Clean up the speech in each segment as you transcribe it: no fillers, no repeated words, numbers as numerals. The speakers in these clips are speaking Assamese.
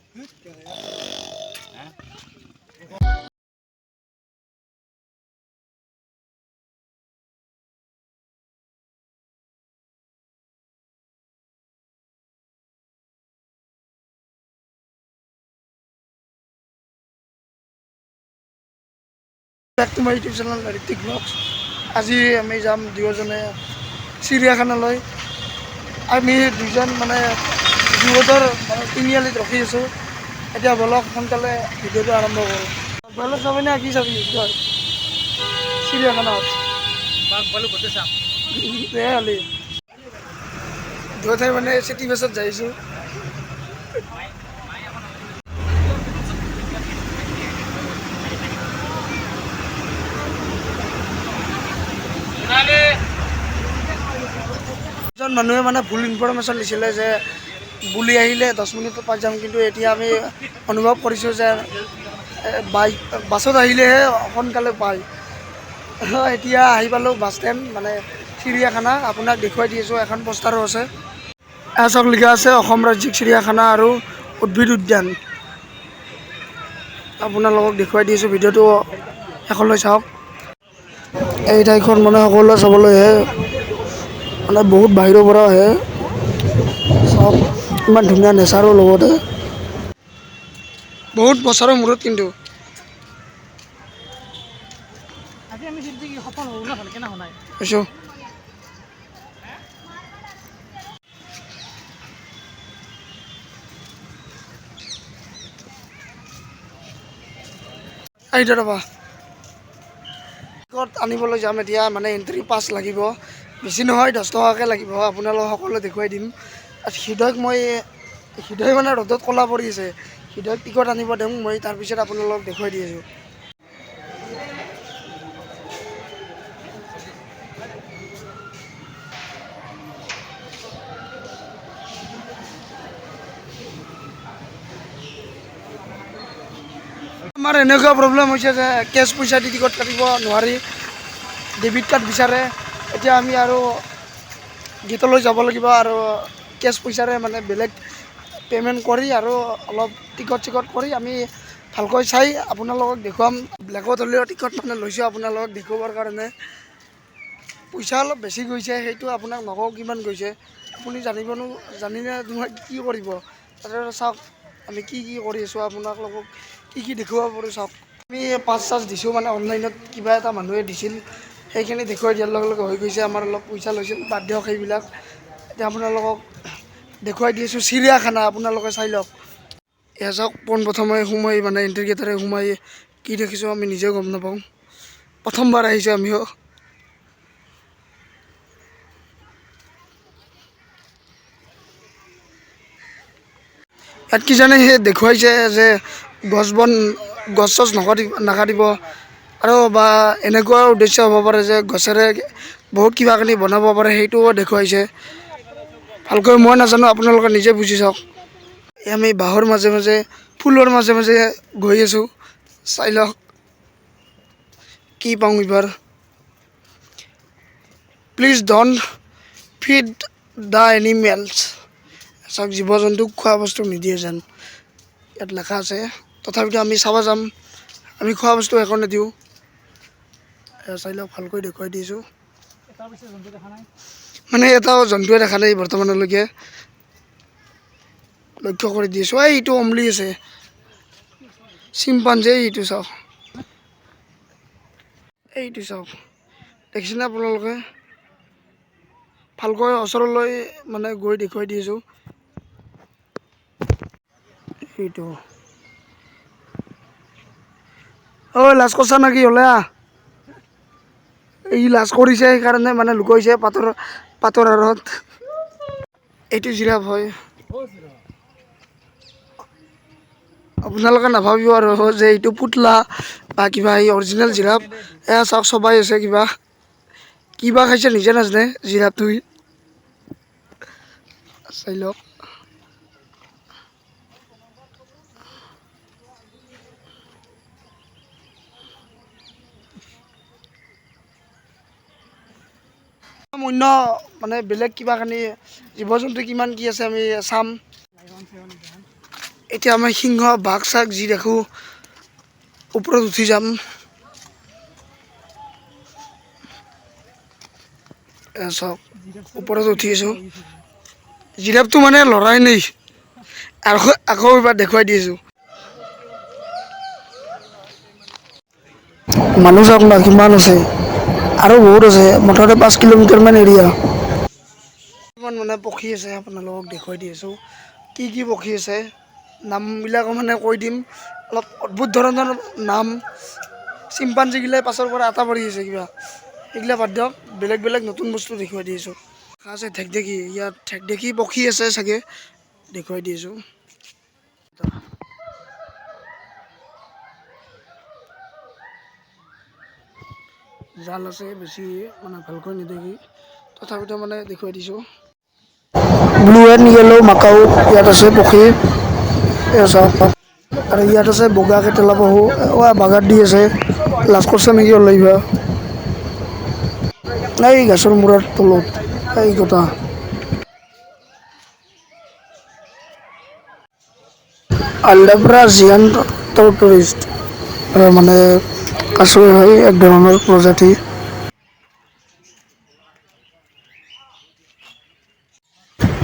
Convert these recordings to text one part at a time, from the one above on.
Back to my YouTube channel Ritik Vlogs. আজি আমি যাম দুয়োজনে চিৰিয়াখানালৈ। আমি দুজন মানে যুৱতৰ মানে তিনিআলিত ৰখি আছোঁ। এতিয়া বলক সোনকালে ভিডিঅ'টো আৰম্ভ কৰোঁ। বলক চাবি নে কি চাবি চিৰিয়াখানাত? খালি দুয়োঠাই মানে চিটি বাছত যাইছোঁ। এজন মানুহে মানে ভুল ইনফৰমেশ্যন দিছিলে যে বুলি আহিলে 10 মিনিটত পাই যাম, কিন্তু এতিয়া আমি অনুভৱ কৰিছোঁ যে বাছত আহিলেহে সোনকালে পায়। এতিয়া আহি পালোঁ বাছ ষ্টেণ্ড মানে চিৰিয়াখানা। আপোনাক দেখুৱাই দি আছোঁ, এখন পোষ্টাৰো আছে। এচক লিখা আছে অসম ৰাজ্যিক চিৰিয়াখানা আৰু উদ্ভিদ উদ্যান। আপোনালোকক দেখুৱাই দি আছোঁ, ভিডিঅ'টো শেষলৈ চাওক। এই ঠাইখন মানে সকলোৱে চাবলৈ আহে, মানে বহুত বাহিৰৰ পৰা আহে। চাওক ইমান ধুনীয়া নেচাৰৰ লগতে বহুত বছৰৰ মূৰত কিন্তু আছোঁ। আহিছে ৰ'বা, টিকট আনিবলৈ যাম এতিয়া। মানে এণ্ট্ৰি পাছ লাগিব, বেছি নহয় 10 টকাকৈ লাগিব। আপোনালোকক সকলোৱে দেখুৱাই দিম। হৃদয় মানে ৰ'দত ক'লা পৰি আছে। হৃদয়ক টিকট আনিব দিম মই, তাৰপিছত আপোনালোকক দেখুৱাই দি আছোঁ। আমাৰ এনেকুৱা প্ৰব্লেম হৈছে যে কেছ পইচা দি টিকট কাটিব নোৱাৰি, ডেবিট কাৰ্ড বিচাৰে। এতিয়া আমি আৰু গেটলৈ যাব লাগিব আৰু কেছ পইচাৰে মানে বেলেগ পে'মেণ্ট কৰি আৰু অলপ টিকট চিকট কৰি আমি ভালকৈ চাই আপোনালোকক দেখুৱাম। ব্লেকত হ'লেও টিকট মানে লৈছোঁ আপোনালোকক দেখুৱাবৰ কাৰণে। পইচা অলপ বেছি গৈছে, সেইটো আপোনাক নকওঁ কিমান গৈছে। আপুনি জানিলে তোমাক কি কৰিব। তাতে চাওক আমি কি কৰি আছোঁ, আপোনালোকক কি দেখুৱাব পাৰোঁ চাওক। আমি পাছ চাছ দিছোঁ, মানে অনলাইনত কিবা এটা মানুহে দিছিল, সেইখিনি দেখুৱাই দিয়াৰ লগে লগে হৈ গৈছে। আমাৰ অলপ পইচা লৈছিল, বাদ দিয়ক সেইবিলাক। এতিয়া আপোনালোকক দেখুৱাই দি আছোঁ চিৰিয়াখানা, আপোনালোকে চাই লওক। এয়া চাওক পোনপ্ৰথমে সোমাই মানে এণ্ট্ৰি গেটেৰে সোমাই কি দেখিছোঁ আমি নিজেও গম নাপাওঁ। প্ৰথমবাৰ আহিছোঁ আমিও। ইয়াত কিজানি সেই দেখুৱাইছে যে গছ চছ নাকাটিব আৰু বা এনেকুৱা উদ্দেশ্য হ'ব পাৰে যে গছেৰে বহুত কিবা কিবি বনাব পাৰে, সেইটোও দেখুৱাইছে। ভালকৈ মই নাজানো, আপোনালোকে নিজে বুজি চাওক। আমি বাঁহৰ মাজে মাজে ফুলৰ মাজে মাজে গৈ আছোঁ, চাই লওক কি পাওঁ এইবাৰ। Please don't feed the animals. চাওক জীৱ জন্তুক খোৱা বস্তু নিদিয়ে যেন ইয়াত লেখা আছে। তথাপিতো আমি চাব যাম, আমি খোৱা বস্তু একো নিদিওঁ। চাই লওক, ভালকৈ দেখুৱাই দিছোঁ। মানে এটাও জন্তুৱে দেখা নাই বৰ্তমানলৈকে, লক্ষ্য কৰি দিছোঁ। এইটো অমলি আছে, চিম্পাঞ্জী। এইটো চাওক, এইটো চাওক, দেখিছেনে আপোনালোকে? ভালকৈ ওচৰলৈ মানে গৈ দেখুৱাই দিছোঁ। এইটো লাজ কৰিছা নেকি? হ'লে এই লাজ কৰিছে, সেইকাৰণে মানে লুকাইছে পাতৰ আঁৰত। এইটো জিৰাফ হয়। আপোনালোকে নাভাবিব আৰু যে এইটো পুতলা বা কিবা এই অৰিজিনেল জিৰাফ। এয়া চাওক চবাই আছে, কিবা খাইছে নিজে নাজানে জিৰাফটোই। চাই লওক। অন্য মানে বেলেগ কিবা কানি জীৱ জন্তু কিমান কি আছে আমি চাম। এতিয়া আমি সিংহ বাঘ চাঘ যি দেখোঁ ওপৰত উঠি যাম। চাওক ওপৰত উঠি আছোঁ। জিৰাফটো মানে লৰাই নাই আৰু আকৌ এবাৰ দেখুৱাই দি আছোঁ। মানুহ চাওক না কিমান আছে আৰু বহুত আছে, মুঠতে 5 কিলোমিটাৰমান এৰিয়া। কিছুমান মানে পক্ষী আছে আপোনালোকক দেখুৱাই দি আছোঁ। কি কি পক্ষী আছে নামবিলাকো মানে কৈ দিম। অলপ অদ্ভুত ধৰণৰ নাম। চিম্পাঞ্জীগিলাই পাছৰ পৰা আটা পৰি আছে কিবা, এইগিলা বাদ দিয়ক। বেলেগ বেলেগ নতুন বস্তু দেখুৱাই দি আছোঁ। আছে ঢেকঢেকী, ইয়াত ঢেকঢেকী পক্ষী আছে চাগে, দেখুৱাই দি আছোঁ। জাল আছে, বেছি মানে ভালকৈ নেদেখি তথাপিতো মানে দেখুৱাই দিছোঁ। ব্লু এণ্ড য়েল্লো মাকাও ইয়াত আছে পক্ষী, চাওক। আৰু ইয়াত আছে বগা কেটেলা পহু, বাগাত দি আছে, লাজ কৰিছে নেকি ওলাইব। এই গছৰ মূৰৰ তলত এই গোটা আলডাব্ৰা জিয়ান টুৰিষ্ট মানে কাছুই হয়, এক ধৰণৰ প্ৰজাতি।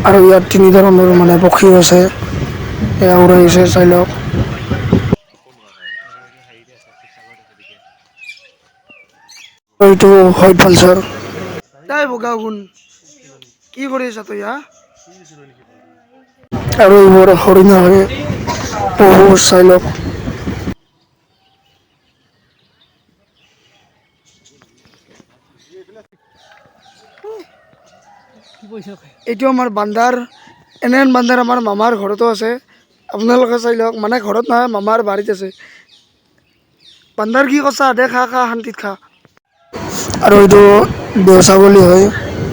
আৰু ইয়াত 3 ধৰণৰ মানে পক্ষী আছে, এয়া উৰাই আছে চাই লওক। এইটো হোৱাইট পালচাৰ। তাই বগা গুণ কি কৰি আছা তই হা? আৰু এইবোৰ হৰিণা হয়, পহু চাই লওক। এইটো আমাৰ বান্দাৰ, এনেহেন বান্দাৰ আমাৰ মামাৰ ঘৰতো আছে। আপোনালোকে চাই লওক, মানে ঘৰত নহয় মামাৰ বাৰীত আছে। বান্দাৰ কি কৈছা দে, খা খা শান্তিত খা। আৰু এইটো দেও ছাগলী হয়,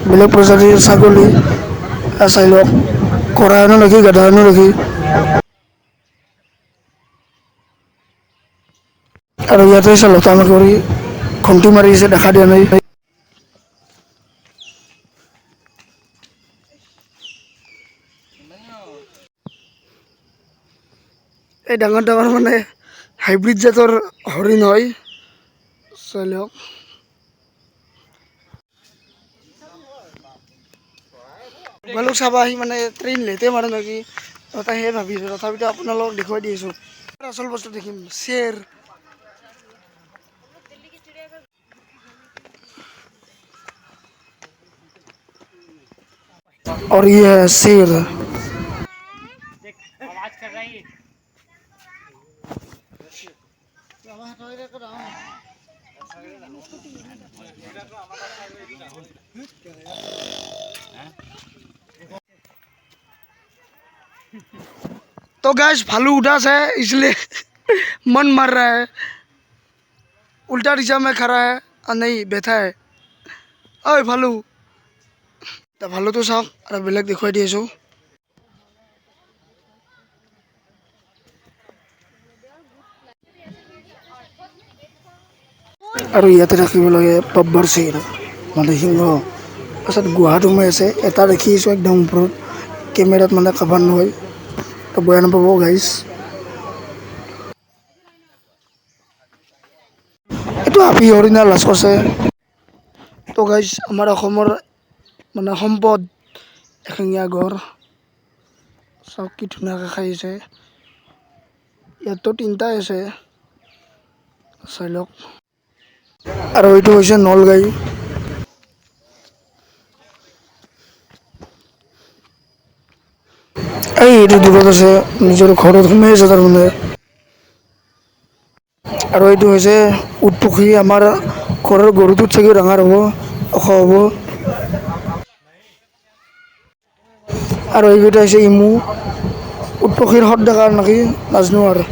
বেলেগ প্ৰজাতিৰ ছাগলী। চাই লওক কৰা হেনো নেকি, গাধা হেনো নেকি। আৰু ইয়াতে আছে লতা মেকুৰী, ঘণ্টি মাৰি আছে, দেখা দিয়া নাই। এই ডাঙৰ ডাঙৰ মানে হাইব্ৰিড জাতৰ হৰিণ হয়, চাই লওক। আপোনালোক চাব আহি মানে ট্ৰেইন লেটে মাৰে নেকি, সেয়ে ভাবিছোঁ। তথাপিতো আপোনালোকক দেখুৱাই দি আছোঁ। আচল বস্তু দেখিম, শ্বেৰ। और ये है शेर। तो गैस भालू उदास है इसलिए मन मर रहा है, उल्टा दिशा में खड़ा है और नहीं बैठा है। ओए भालू, भालू तो चाওক আৰু বেলেগ দেখুৱাই দি আছোঁ। আৰু ইয়াতে ৰাখিব লাগে বাব্বৰ চিৰ মানে সিংহ। পাছত গুহাত সোমাই আছে, এটা দেখিছোঁ একদম ওপৰত, কেমেৰাত মানে কাভাৰ নহয়, তো বেয়া নাপাব গাইজ। এইটো হাপি হৰিণা লাজ কৰিছে। তো গাইজ আমাৰ অসমৰ মানে সম্পদ এশিঙীয়া গড়, চাওক কি ধুনীয়াকৈ খাই আছে। ইয়াততো 3টাই আছে, চাই লওক। আৰু এইটো হৈছে নলগাই। এইটো দূৰত আছে, নিজৰ ঘৰত সোমাই আছে তাৰমানে। আৰু এইটো হৈছে উট পক্ষী, আমাৰ ঘৰৰ গৰুটোত চাগে ডাঙৰ হ'ব, ওখ হ'ব। আৰু এইকেইটা হৈছে ইমু, উট পক্ষীৰ সদ ডেকাৰ নেকি, নাজনো আৰু।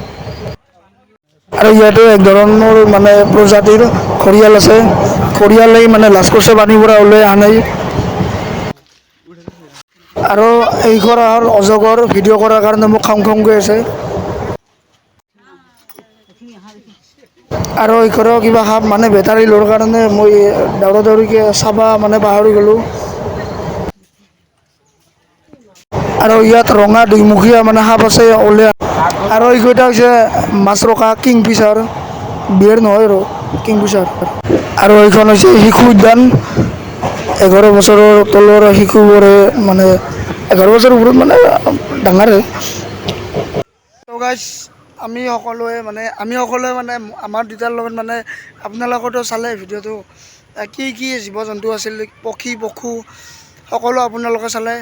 আৰু ইয়াতে এক ধৰণৰ মানে প্ৰজাতিৰ ঘৰিয়াল আছে, ঘৰিয়ালেই মানে লাজ কৰিছে, পানীৰ পৰা ওলাই অহা নাই। আৰু এইঘৰ হ'ল অজগৰ, ভিডিঅ' কৰাৰ কাৰণে মোক খাং খাং গৈ আছে। আৰু এইঘৰৰ কিবা সাপ মানে বেটাৰী লোৱাৰ কাৰণে মই দৌৰা দৌৰিকৈ চাব মানে পাহৰি গ'লোঁ। আৰু ইয়াত ৰঙা দুইমুখীয়া মানে সাপ আছে, ওলাই আৰু এইকেইটা হৈছে মাছৰকা কিংফিচাৰ, বিয়েৰ নহয় আৰু কিংফিচাৰ। আৰু এইখন হৈছে শিশু উদ্যান, 11 বছৰৰ তলৰ শিশুবোৰে মানে 11 বছৰৰ ওপৰত মানে ডাঙৰে। তো গাইজ আমি সকলোৱে মানে আমাৰ দেউতাৰ লগত মানে আপোনালোকতো চালে ভিডিঅ'টো কি কি জীৱ জন্তু আছিল, পক্ষী পশু সকলো আপোনালোকে চালে।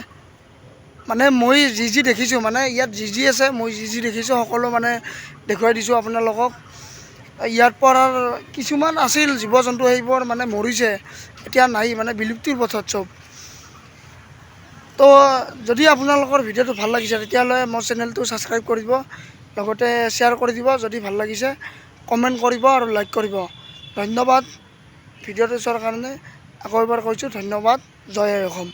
মানে মই যি দেখিছোঁ মানে ইয়াত যি আছে, মই যি দেখিছোঁ সকলো মানে দেখুৱাই দিছোঁ আপোনালোকক। ইয়াত পৰা কিছুমান আছিল জীৱ জন্তু, সেইবোৰ মানে মৰিছে, এতিয়া নাই, মানে বিলুপ্তিৰ পথত চব। তো যদি আপোনালোকৰ ভিডিঅ'টো ভাল লাগিছে তেতিয়াহ'লে মোৰ চেনেলটো ছাবস্ক্ৰাইব কৰিব, লগতে শ্বেয়াৰ কৰি দিব। যদি ভাল লাগিছে কমেণ্ট কৰিব আৰু লাইক কৰিব। ধন্যবাদ ভিডিঅ'টো চোৱাৰ কাৰণে। আকৌ এবাৰ কৈছোঁ ধন্যবাদ। জয় আই অসম।